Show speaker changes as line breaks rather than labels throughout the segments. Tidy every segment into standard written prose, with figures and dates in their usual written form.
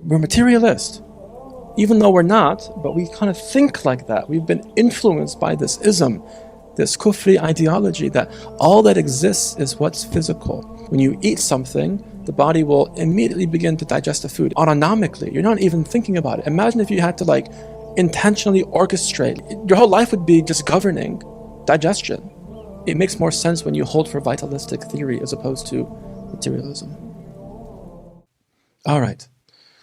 We're materialist. Even though we're not, but we kind of think like that. We've been influenced by this ism, this kufri ideology that all that exists is what's physical. When you eat something, the body will immediately begin to digest the food autonomically. You're not even thinking about it. Imagine if you had to intentionally orchestrate. Your whole life would be just governing digestion. It makes more sense when you hold for vitalistic theory as opposed to materialism. All right.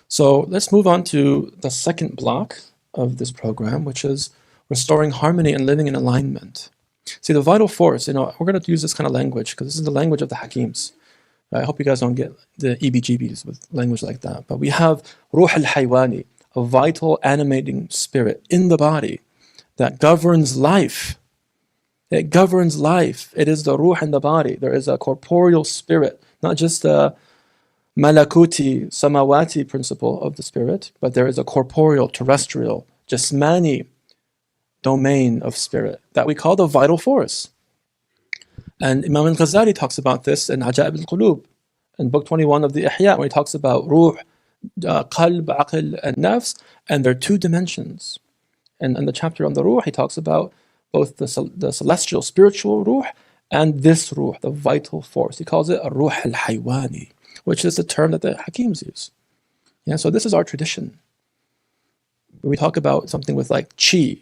So let's move on to the second block of this program, which is restoring harmony and living in alignment. See, the vital force, we're going to use this kind of language because this is the language of the Hakims. I hope you guys don't get the EBGBs with language like that. But we have al-Haywani, a vital animating spirit in the body that governs life. It governs life. It is the ruh in the body. There is a corporeal spirit, not just the malakuti, samawati principle of the spirit, but there is a corporeal, terrestrial, jismani domain of spirit that we call the vital force. And Imam al-Ghazali talks about this in Ajaib al-Qulub, in book 21 of the Ihya, when he talks about ruh, qalb, aql, and nafs, and there are two dimensions. And in the chapter on the ruh, he talks about both the celestial, spiritual ruh, and this ruh, the vital force. He calls it a ruh al-Haywani, which is the term that the Hakims use. Yeah, so this is our tradition. When we talk about something with chi,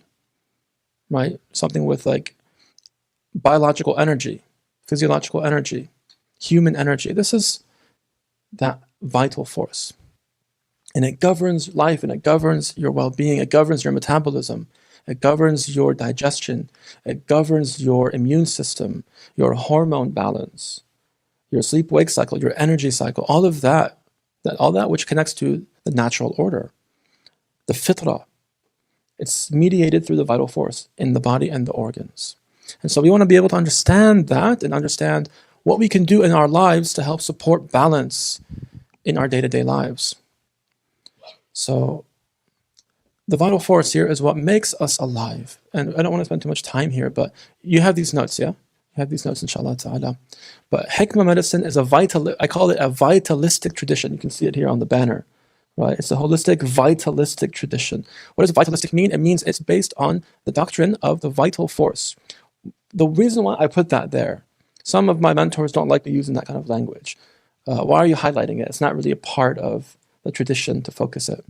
right? Something with biological energy, physiological energy, human energy. This is that vital force. And it governs life, and it governs your well-being, it governs your metabolism, it governs your digestion, it governs your immune system, your hormone balance, your sleep-wake cycle, your energy cycle, all that which connects to the natural order. The Fitrah, it's mediated through the vital force in the body and the organs. And so we want to be able to understand that and understand what we can do in our lives to help support balance in our day-to-day lives. So the vital force here is what makes us alive. And I don't want to spend too much time here, but you have these notes, yeah? You have these notes, inshallah ta'ala. But Hikmah medicine is I call it a vitalistic tradition. You can see it here on the banner, right? It's a holistic, vitalistic tradition. What does vitalistic mean? It means it's based on the doctrine of the vital force. The reason why I put that there, some of my mentors don't like me using that kind of language. Why are you highlighting it? It's not really a part of the tradition to focus it.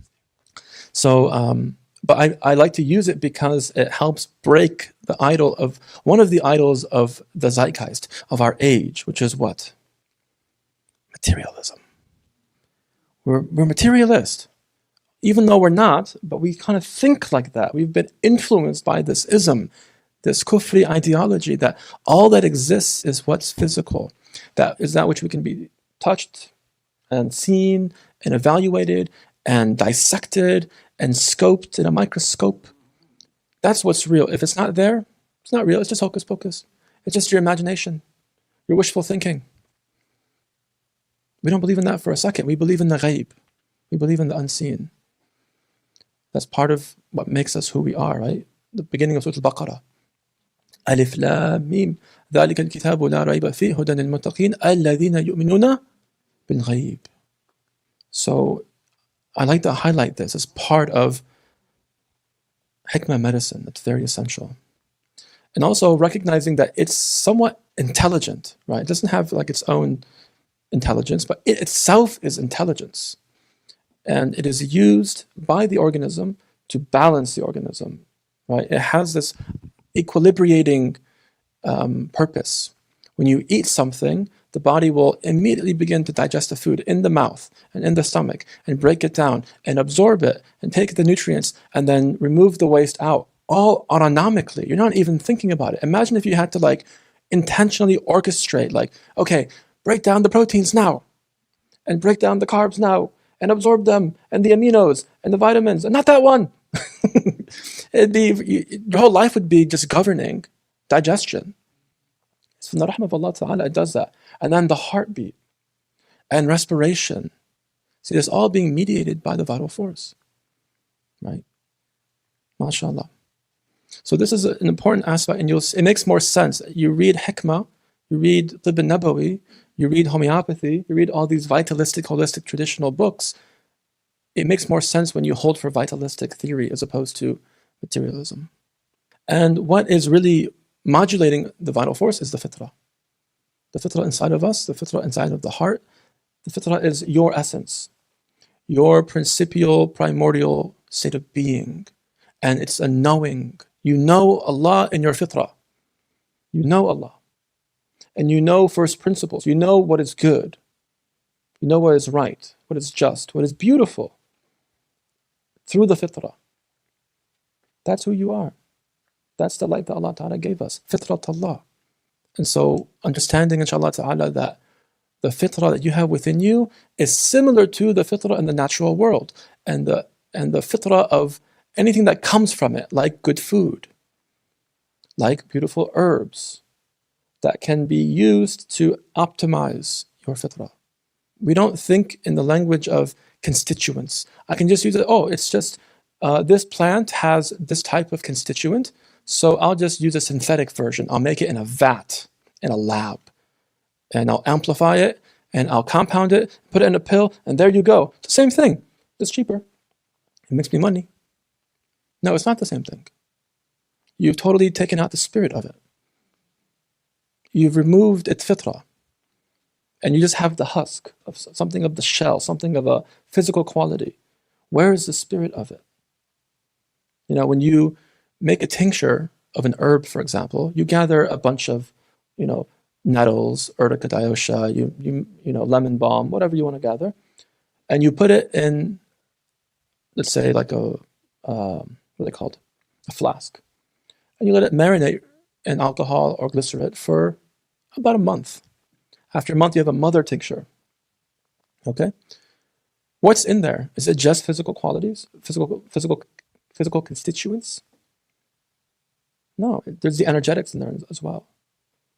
So, but I like to use it because it helps break the idol of, one of the idols of the zeitgeist, of our age, which is what? Materialism. We're materialist. Even though we're not, but we kind of think like that. We've been influenced by this ism, this kufri ideology that all that exists is what's physical. That is that which we can be touched and seen and evaluated and dissected and scoped in a microscope. That's what's real. If it's not there, it's not real. It's just hocus pocus. It's just your imagination, your wishful thinking. We don't believe in that for a second. We believe in the ghaib. We believe in the unseen. That's part of what makes us who we are, right? The beginning of Surah Al-Baqarah. Alif Lam Mim. ذَلِكَ الْكِتَابُ لَا رَيْبَ فِيهِ هُدًى لِلْمُتَّقِينَ الَّذِينَ يُؤْمِنُونَ بِالْغَيْبِ. So I like to highlight this as part of Hikmah medicine. That's very essential. And also recognizing that it's somewhat intelligent, right? It doesn't have its own intelligence, but it itself is intelligence. And it is used by the organism to balance the organism, right? It has this equilibrating purpose. When you eat something, the body will immediately begin to digest the food in the mouth and in the stomach and break it down and absorb it and take the nutrients and then remove the waste out, all autonomically. You're not even thinking about it. Imagine if you had to intentionally orchestrate, okay, break down the proteins now and break down the carbs now and absorb them and the aminos and the vitamins and not that one. Your whole life would be just governing digestion. It's from the rahmah of Allah Ta'ala, it does that. And then the heartbeat and respiration. See, it's all being mediated by the vital force, right? MashaAllah. So this is an important aspect, and it makes more sense. You read Hikmah, you read Tib al-Nabawi, you read Homeopathy, you read all these vitalistic, holistic, traditional books. it makes more sense when you hold for vitalistic theory as opposed to materialism. And what is really modulating the vital force is the fitrah. The fitrah inside of us, the fitrah inside of the heart. The fitrah is your essence, your principial, primordial state of being. And it's a knowing. You know Allah in your fitrah. You know Allah. And you know first principles. You know what is good. You know what is right, what is just, what is beautiful. Through the fitrah. That's who you are. That's the light that Allah Ta'ala gave us. Fitrat Allah. And so understanding, inshallah Ta'ala, that the fitrah that you have within you is similar to the fitrah in the natural world. And the fitrah of anything that comes from it, like good food, like beautiful herbs, that can be used to optimize your fitrah. We don't think in the language of constituents. I can just use it, it's just this plant has this type of constituent, so I'll just use a synthetic version. I'll make it in a vat, in a lab, and I'll amplify it, and I'll compound it, put it in a pill, and there you go. It's the same thing. It's cheaper. It makes me money. No, it's not the same thing. You've totally taken out the spirit of it. You've removed its fitrah. And you just have the husk of something of the shell, something of a physical quality. Where is the spirit of it? You know, when you make a tincture of an herb, for example, you gather a bunch of, nettles, urtica diosha, lemon balm, whatever you want to gather, and you put it in, let's say, like what are they called? A flask. And you let it marinate in alcohol or glycerol for about a month. After a month, you have a mother tincture. Okay? What's in there? Is it just physical qualities? Physical constituents? No, there's the energetics in there as well.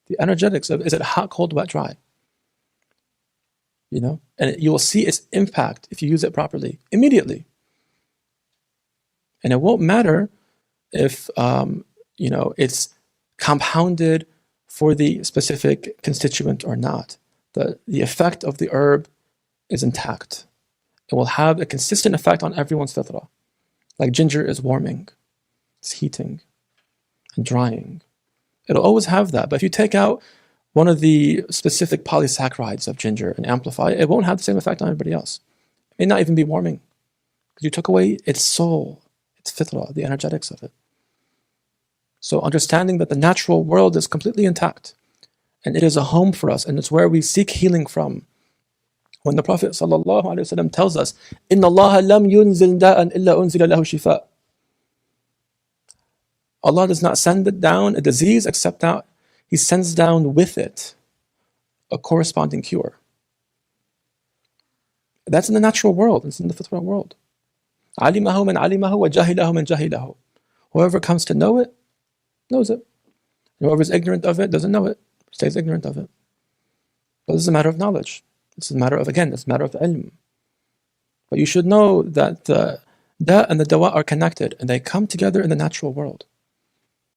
The energetics of, is it hot, cold, wet, dry? And you will see its impact if you use it properly, immediately. And it won't matter if, it's compounded for the specific constituent or not. The effect of the herb is intact. It will have a consistent effect on everyone's fitrah. Like ginger is warming, it's heating and drying. It'll always have that. But if you take out one of the specific polysaccharides of ginger and amplify it, it won't have the same effect on everybody else. It may not even be warming because you took away its soul, its fitrah, the energetics of it. So understanding that the natural world is completely intact and it is a home for us and it's where we seek healing from. When the Prophet ﷺ tells us, إِنَّ اللَّهَ لَمْ يُنزِلْ دَاءً إِلَّا أُنزِلَ لَهُ شِفَاء. Allah does not send down a disease except that He sends down with it a corresponding cure. That's in the natural world. It's in the fitrah world. عَلِمَهُ مَنْ عَلِمَهُ وَجَهِلَهُ مَنْ جَهِلَهُ. Whoever comes to know it, knows it. And whoever is ignorant of it, doesn't know it, stays ignorant of it. But this is a matter of knowledge. It's a matter of, it's a matter of ilm. But you should know that the da and the dawa are connected and they come together in the natural world.